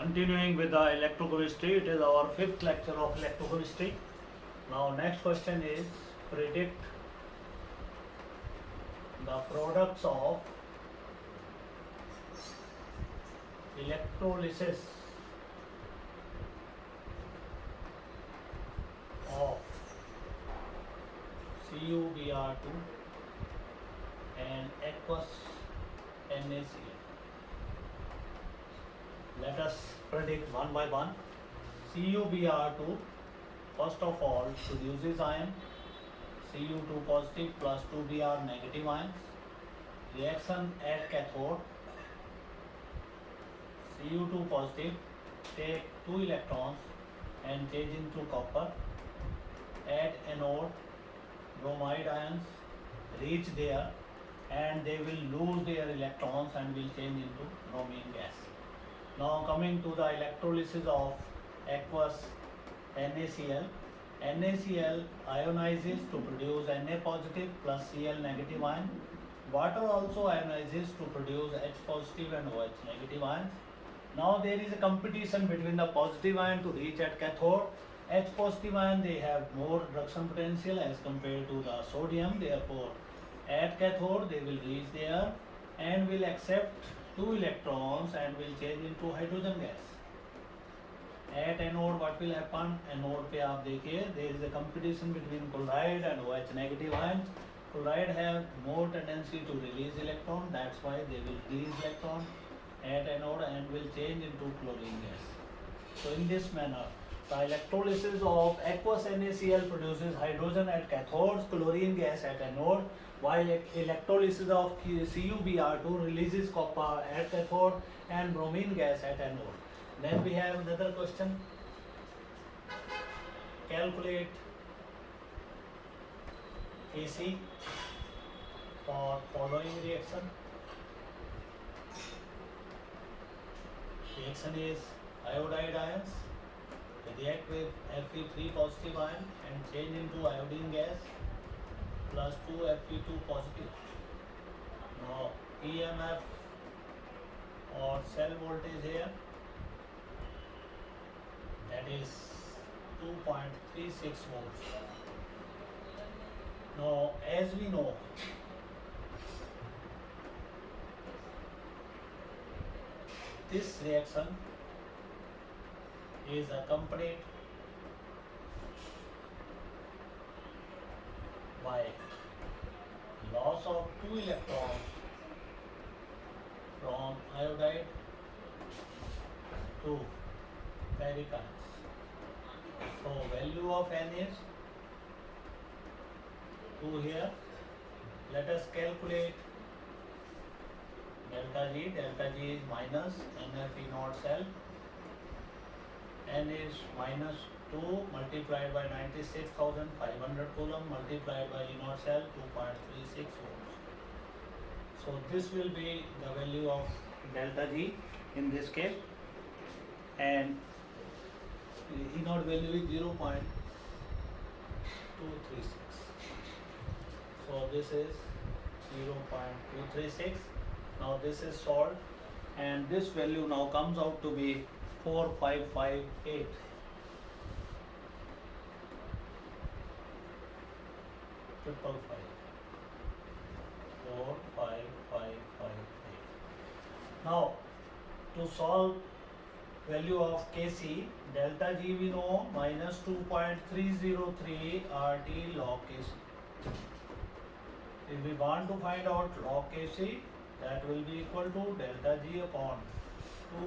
Continuing with the electrochemistry, it is our fifth lecture of electrochemistry. Now next question is predict the products of electrolysis of CuBr2 and aqueous NaCl. Let us predict one by one. CuBr2 first of all produces ion Cu2 positive plus 2Br negative ions. Reaction at cathode, Cu2 positive take 2 electrons and change into copper. At anode, bromide ions reach there and they will lose their electrons and will change into bromine gas. Now coming to the electrolysis of aqueous NaCl. NaCl ionizes to produce Na positive plus Cl negative ion. Water also ionizes to produce H positive and OH negative ions. Now there is a competition between the positive ion to reach at cathode. H positive ion, they have more reduction potential as compared to the sodium. Therefore, at cathode they will reach there and will accept 2 electrons and will change into hydrogen gas. At anode what will happen? Anode पे आप देखिए there is a competition between chloride and OH negative ion. Chloride have more tendency to release electron, that's why they will release electron at anode and will change into chlorine gas. So in this manner, the electrolysis of aqueous NaCl produces hydrogen at cathodes, chlorine gas at anode, while electrolysis of CuBr2 releases copper at cathode and bromine gas at anode. Then we have another question. Calculate Kc for following reaction. Reaction is iodide ions react with Fe3 positive ion and change into iodine gas plus 2 Fe2 positive. Now EMF or cell voltage here, that is 2.36 volts. Now as we know, this reaction is accompanied by loss of 2 electrons from iodide to ferric ions. So value of N is 2 here. Let us calculate delta G. Delta G is minus NFE naught cell. N is minus 2 multiplied by 96,500 coulomb multiplied by E naught cell 2.36 volts. So this will be the value of delta G in this case, and E naught value is 0.236. So this is 0.236. Now this is solved and this value now comes out to be 4558. 45558. Now to solve value of Kc, delta G we know minus 2.303 RT log Kc. If we want to find out log Kc, that will be equal to delta G upon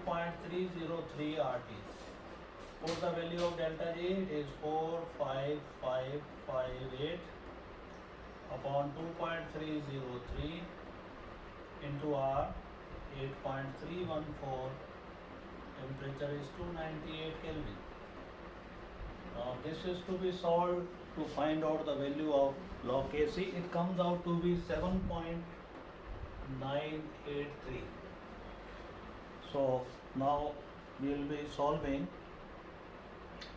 2.303 RT. For the value of delta G, it is 45558 upon 2.303 into R 8.314. Temperature is 298 Kelvin. Now this is to be solved to find out the value of log Kc. It comes out to be 7.983. So now we will be solving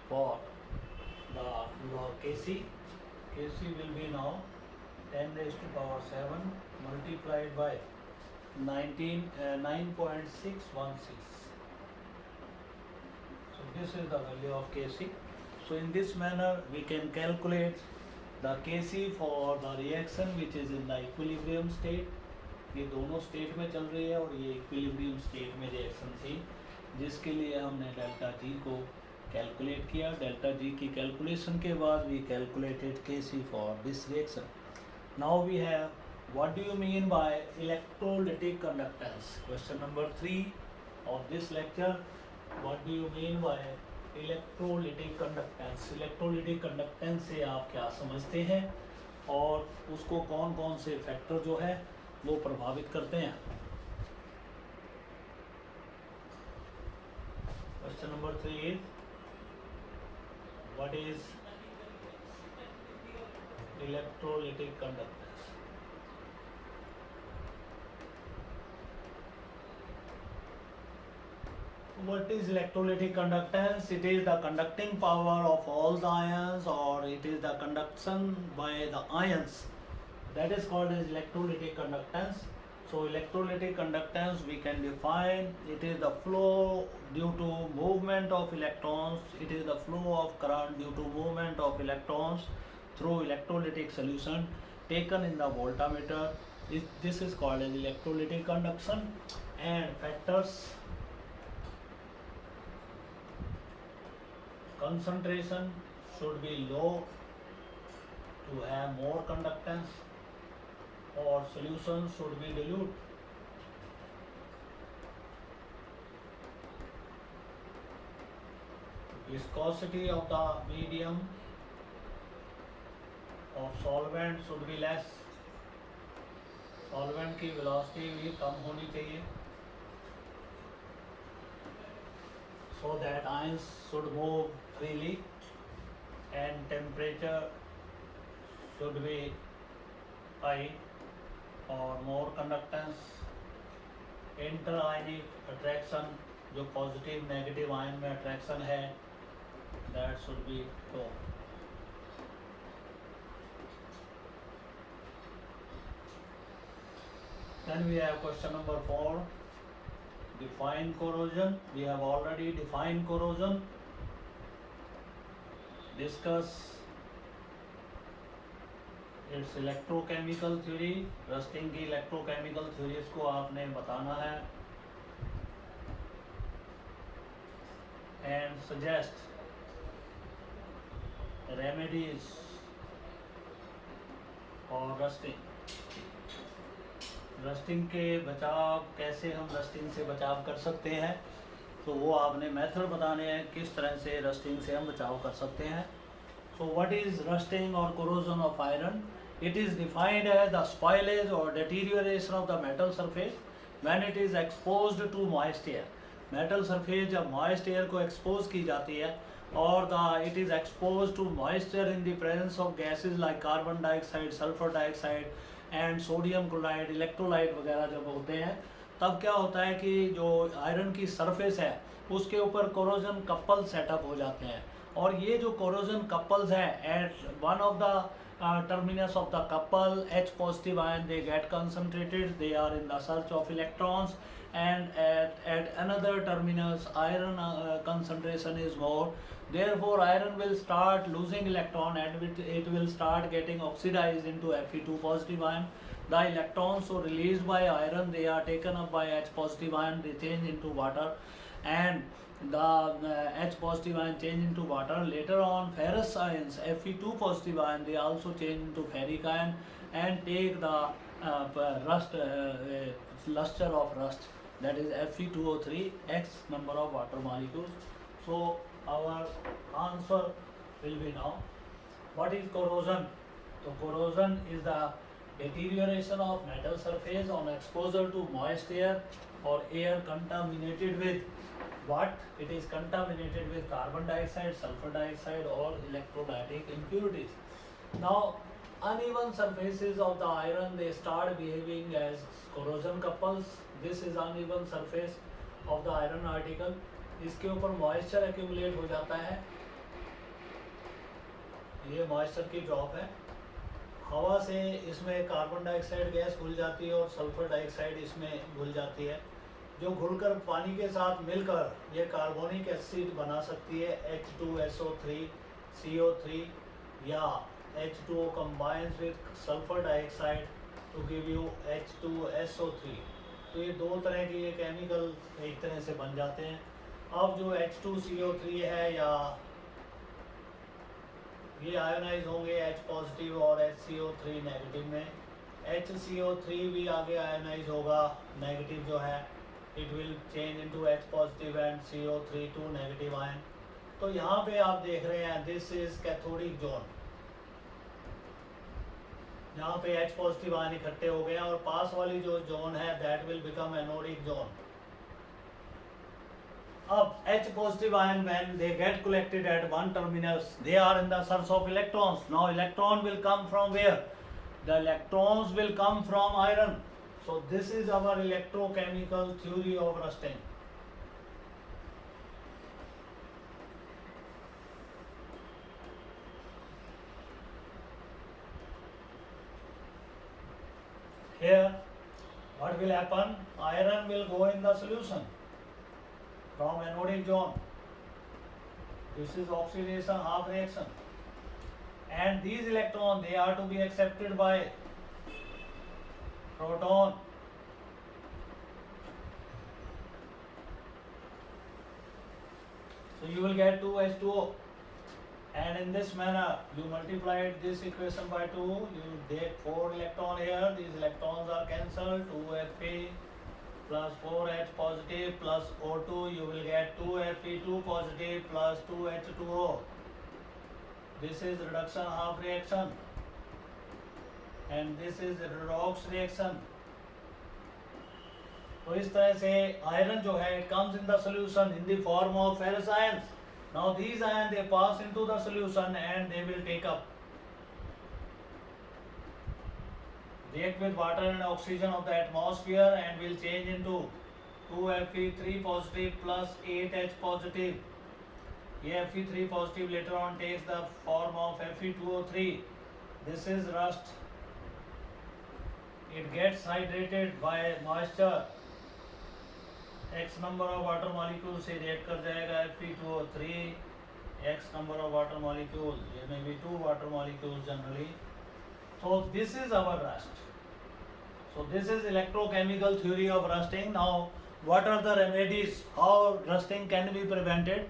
for the log Kc. Kc will be now 10 raised to power 7 multiplied by 9.616. this is the value of Kc. So in this manner we can calculate the Kc for the reaction which is in the equilibrium state. ये दोनों state में चल रही है और ये equilibrium state में reaction थी, जिसके लिए हमने डेल्टा जी को कैलकुलेट किया. डेल्टा जी की कैलकुलेशन के बाद we calculated Kc for this reaction. Now we have what do you mean by electrolytic conductance. Question number 3 of this lecture. What do you mean by electrolytic conductance. Electrolytic conductance से आप क्या समझते हैं और उसको कौन कौन से फैक्टर जो है वो प्रभावित करते हैं. Question number 3 is what is electrolytic conductance. What is electrolytic conductance? It is the conducting power of all the ions, or it is the conduction by the ions. That is called as electrolytic conductance. So electrolytic conductance we can define, it is the flow due to movement of electrons, it is the flow of current due to movement of electrons through electrolytic solution taken in the voltmeter. This is called as electrolytic conduction. And factors: concentration should be low to have more conductance, or solution should be dilute. Viscosity of the medium of solvent should be less. Solvent की velocity भी कम होनी चाहिए, so that ions should move freely. And temperature should be high or more conductance. Inter-ionic attraction, जो positive negative ion में attraction है, that should be low. Then we have question number 4. Define corrosion. We have already defined corrosion. Discuss its electrochemical theory. Rusting की electrochemical theories को आपने बताना है. And suggest remedies for rusting. Rusting के बचाव, कैसे हम रस्टिंग से बचाव कर सकते हैं, तो वो आपने मेथड बताने हैं किस तरह से रस्टिंग से हम बचाव कर सकते हैं. सो व्हाट इज रस्टिंग और corrosion of iron. It is defined as the spoilage और deterioration of the metal surface when it is exposed to moist air. Metal surface जब मॉइस्ट एयर को एक्सपोज की जाती है और it is expose to moisture in the presence of gases like carbon dioxide, sulphur dioxide and sodium chloride, electrolyte वगैरह जब होते हैं, तब क्या होता है कि जो आयरन की सरफेस है उसके ऊपर कोरोजन कपल सेटअप हो जाते हैं. और ये जो कोरोजन कपल्स हैं, at one of the terminus of the couple, H positive ion, they get concentrated, they are in the search of electrons, and at another terminus iron concentration is more, therefore iron will start losing electron and it will start getting oxidized into Fe2 positive ion. The electrons so released by iron, they are taken up by H positive ion, they change into water, and the H positive ion change into water. Later on ferrous ions, Fe2 positive ion, they also change into ferric ion and take the luster of rust, that is Fe2O3, X number of water molecules. So our answer will be now, what is corrosion. So corrosion is the deterioration of metal surface on exposure to moist air or air contaminated with what? It is contaminated with carbon dioxide, sulfur dioxide or electrolytic impurities. Now uneven surfaces of the iron, they start behaving as corrosion couples. This is uneven surface of the iron article. इसके ऊपर moisture accumulate हो जाता है. ये moisture की drop है. हवा से इसमें कार्बन डाइऑक्साइड गैस घुल जाती है और सल्फर डाइऑक्साइड इसमें घुल जाती है. जो घुलकर पानी के साथ मिलकर ये कार्बोनिक एसिड बना सकती है H2SO3 CO3 या H2O combines with sulfur dioxide to give you H2SO3। तो ये दो तरह के ये केमिकल एक तरह से बन जाते हैं। अब जो H2CO3 है या ये आयोनाइज होंगे H पॉजिटिव और HCO3 नेगेटिव में। HCO3 भी आगे आयोनाइज होगा नेगेटिव जो है, it will change into H positive and CO3 two negative ion. तो यहाँ पे आप देख रहे हैं दिस इज कैथोडिक जोन, यहाँ पे H पॉजिटिव आयन इकट्ठे हो गए हैं और पास वाली जो जोन है that will become anodic zone. अब H positive ion when they get collected at one terminus, they are in the search of electrons. Now electron will come from where? The electrons will come from iron. So this is our electrochemical theory of rusting. Here what will happen? Iron will go in the solution from anodic zone. This is oxidation half reaction, and these electrons they are to be accepted by proton. So you will get 2H2O, and in this manner you multiplied this equation by 2, you get 4 electron here, these electrons are cancelled, 2Fe plus 4H positive plus O2, you will get 2Fe2 positive plus 2H2O. This is reduction half reaction and this is redox reaction. तो इस तरह से iron जो है it comes in the solution in the form of ferrous ions. Now these ions they pass into the solution and they will take up, react with water and oxygen of the atmosphere and will change into 2Fe3 positive plus 8H positive. ये Fe3 positive later on takes the form of Fe2O3. This is rust. It gets hydrated by moisture. X number of water molecules से react कर जाएगा Fe2O3. X number of water molecules. ये may be 2 water molecules generally. So this is our rust. So this is electrochemical theory of rusting. Now what are the remedies? How rusting can be prevented?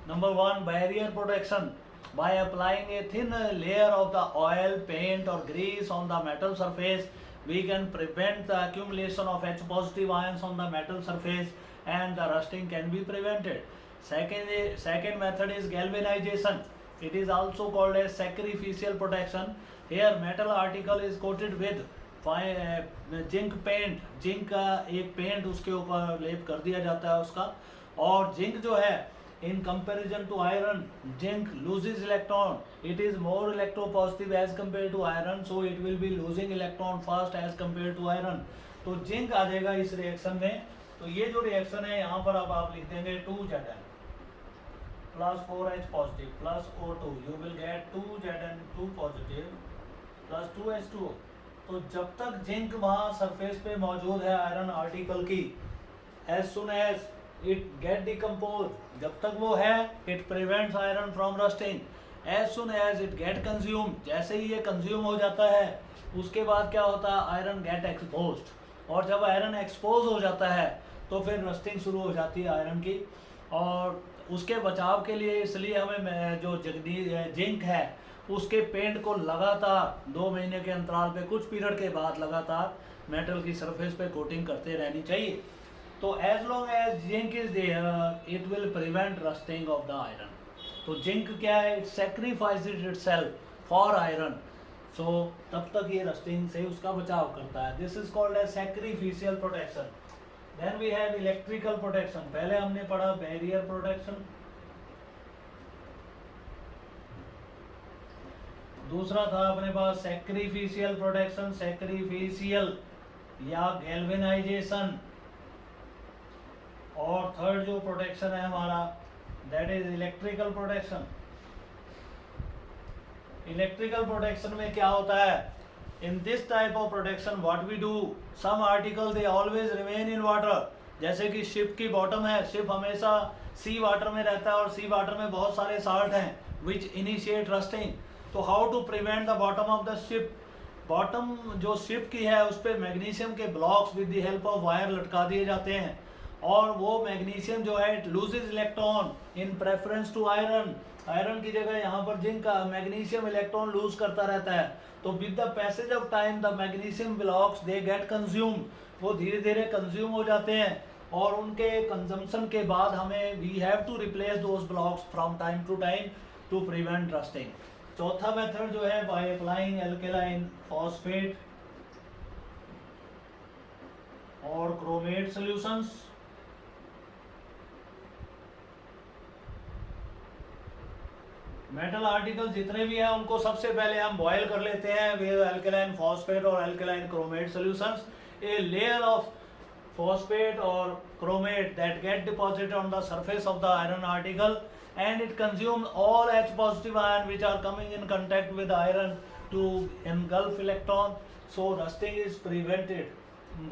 Number 1, barrier protection. By applying a thin layer of the oil, paint or grease on the metal surface, we can prevent the accumulation of H positive ions on the metal surface and the rusting can be prevented. Second method is galvanization. It is also called as sacrificial protection. Here metal article is coated with zinc paint, zinc का एक paint उसके ऊपर लेप कर दिया जाता है उसका, और जिंक जो है in comparison to iron, zinc loses electron, it is more electropositive as compared to iron, so it will be losing electron fast as compared to iron. तो जिंक आ जाएगा इस रिएक्शन में। तो ये जो रिएक्शन है यहाँ पर अब आप लिख देंगे 2Zn plus 4H positive plus O2, you will get 2Zn2 positive plus 2H2O। तो जब तक जिंक वहाँ सरफेस पे मौजूद है आयरन आर्टिकल की, as soon as it get decomposed, जब तक वो है it prevents iron from rusting. As soon as it get consumed, जैसे ही ये कंज्यूम हो जाता है उसके बाद क्या होता है, आयरन गेट एक्सपोज्ड, और जब आयरन एक्सपोज हो जाता है तो फिर रस्टिंग शुरू हो जाती है आयरन की। और उसके बचाव के लिए इसलिए हमें जो जिंक है उसके पेंट को लगातार 2 महीने के अंतराल पे कुछ पीरियड के बाद लगातार मेटल की सरफेस पे कोटिंग करते रहनी चाहिए। तो as long as zinc is there it will prevent rusting of the iron. तो जिंक क्या है, it sacrifices itself for iron, so तब तक ये रस्टिंग से उसका बचाव करता है। This is called as sacrificial protection. Then we have electrical protection. पहले हमने पढ़ा बैरियर प्रोटेक्शन, दूसरा था अपने पास सैक्रिफिशियल प्रोटेक्शन, सैक्रिफिशियल या गैल्वेनाइजेशन, और थर्ड जो प्रोटेक्शन है हमारा that is electrical protection. Electrical protection में क्या होता है, in this type of protection what we do, some article they always remain in water जैसे कि शिप की बॉटम है, शिप हमेशा सी वाटर में रहता है और सी वाटर में बहुत सारे साल्ट हैं विच इनिशिएट रस्टिंग। तो how to prevent the bottom of the ship, bottom जो शिप की है उस पर मैग्नीशियम के blocks with the help of wire लटका दिए जाते हैं, और वो मैग्नीशियम जो है it loses electron in preference to iron, iron की जगह यहाँ पर जिंक का मैग्नीशियम इलेक्ट्रॉन लूज करता रहता है। तो with the passage of time the magnesium blocks they get consume, वो धीरे धीरे कंज्यूम हो जाते हैं, और उनके कंजम्पशन के बाद हमें we have to replace those blocks from time to time to prevent rusting. चौथा मेथड जो है बाय अप्लाइंग एल्केलाइन फॉस्फेट और क्रोमेट सॉल्यूशंस। मेटल आर्टिकल जितने भी हैं उनको सबसे पहले हम बॉयल कर लेते हैं विद एल्केलाइन फॉस्फेट और alkaline chromate solutions. A layer of phosphate or chromate that get deposited on the surface of the iron article, and it consumes all H positive ion which are coming in contact with iron to engulf electron. So rusting is prevented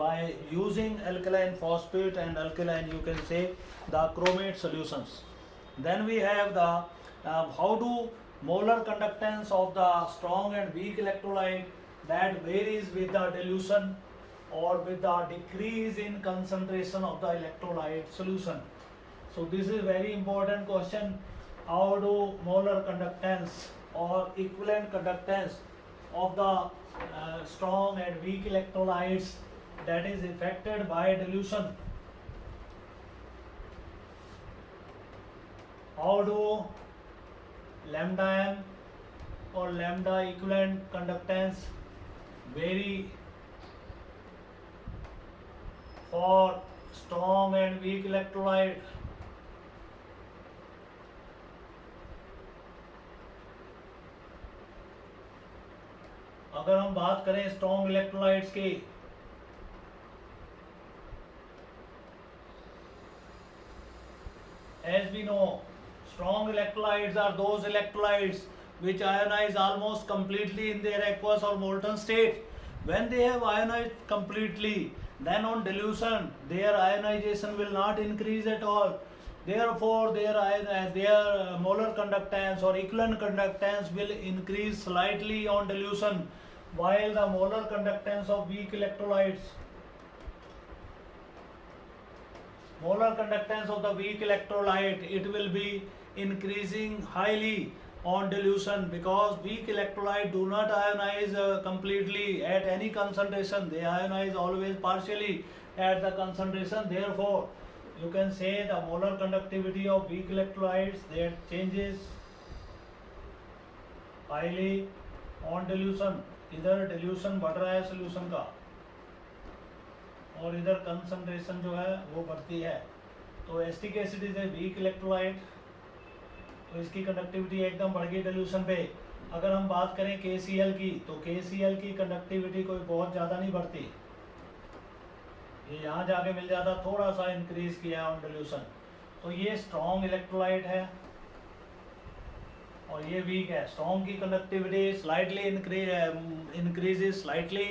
by using alkaline phosphate and alkaline, you can say, the chromate solutions. Then we have the how do molar conductance of the strong and weak electrolyte that varies with the dilution or with the decrease in concentration of the electrolyte solution. So this is very important question. How do molar conductance or equivalent conductance of the strong and weak electrolytes that is affected by dilution? How do lambda m or lambda equivalent conductance vary for strong and weak electrolyte? अगर हम बात करें strong electrolytes की, as we know, strong electrolytes are those electrolytes which ionize almost completely in their aqueous or molten state. When they have ionized completely, then on dilution their ionization will not increase at all. Therefore their molar conductance or equivalent conductance will increase slightly on dilution, while the molar conductance of weak electrolytes, molar conductance of the weak electrolyte, it will be increasing highly on dilution, because weak electrolyte do not ionize completely at any concentration, they ionize always partially at the concentration. Therefore you can say the molar conductivity of weak electrolytes that changes highly on dilution. इधर dilution बढ़ रहा है solution का और इधर concentration जो है वो बढ़ती है। तो acetic acid is a weak electrolyte, तो इसकी कंडक्टिविटी एकदम बढ़ गई डिल्यूशन पे। अगर हम बात करें KCl की, तो KCl की कंडक्टिविटी कोई बहुत ज़्यादा नहीं बढ़ती, ये यहाँ जाके मिल जाता, थोड़ा सा इंक्रीज किया ऑन डिल्यूशन। तो ये स्ट्रॉन्ग इलेक्ट्रोलाइट है और ये वीक है। स्ट्रॉन्ग की conductivity slightly increases slightly,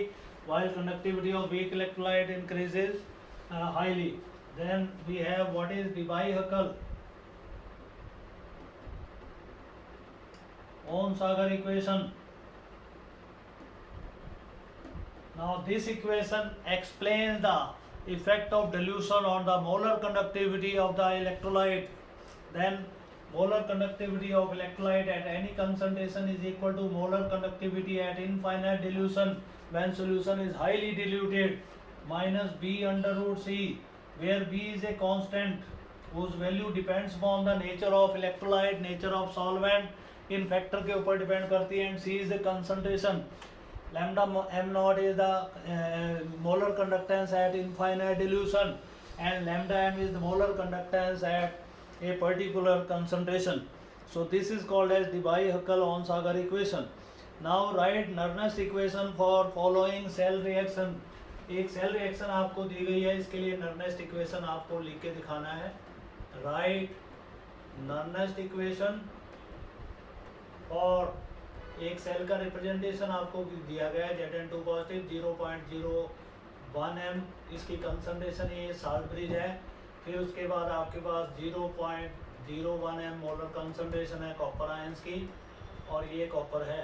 while conductivity of weak electrolyte increases highly. Then we have what is Debye-Huckel Onsager equation. Now this equation explains the effect of dilution on the molar conductivity of the electrolyte. Then molar conductivity of electrolyte at any concentration is equal to molar conductivity at infinite dilution when solution is highly diluted minus B under root C, where B is a constant whose value depends upon the nature of electrolyte, nature of solvent, in factor के ऊपर depend करती है, and C is the concentration. Lambda m naught is the molar conductance at infinite dilution, and lambda m is the molar conductance at a particular concentration. So this is called as Debye-Huckel Onsager equation. Now write Nernst equation for following cell reaction. एक cell reaction आपको दी गई है, इसके लिए नर्नेस्ट equation आपको लिख के दिखाना है। राइट नर्नेस्ट इक्वेशन और एक सेल का रिप्रेजेंटेशन आपको दिया गया है, Zn2 पॉजिटिव 0.0 1m इसकी कंसंट्रेशन, ये साल्ट ब्रिज है। फिर उसके बाद आपके पास 0.01 m मोलर कंसंट्रेशन है कॉपर आयंस की, और ये कॉपर है।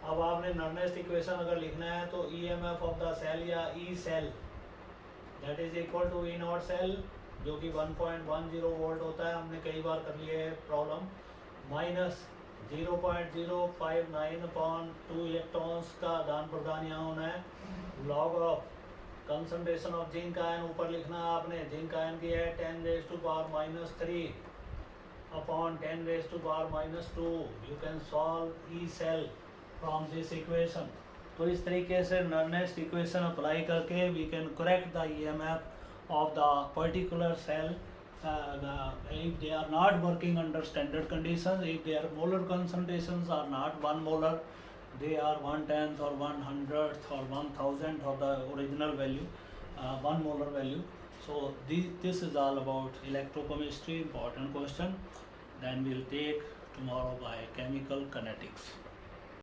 अब आपने नर्नेस्ट इक्वेशन अगर लिखना है तो EMF ऑफ द सेल या E cell that is equal to E naught cell, जो कि 1.10 वोल्ट होता है, हमने कई बार कर लिए है प्रॉब्लम, माइनस 0.059 अपॉन 2 इलेक्ट्रॉन्स का आदान प्रदान यहाँ होना है, log of concentration of zinc ion ऊपर लिखना है आपने, जिंक आयन की है 10⁻³ upon 10⁻²। You can solve E cell from this equation. तो इस तरीके से नर्नेस्ट इक्वेशन अप्लाई करके we can correct the EMF of the particular cell if they are not working under standard conditions, if their molar concentrations are not 1 molar, they are 1/10 or 1/100th or 1,000th of the original value, 1 molar value. So this is all about electrochemistry, important question. Then we'll take tomorrow by chemical kinetics.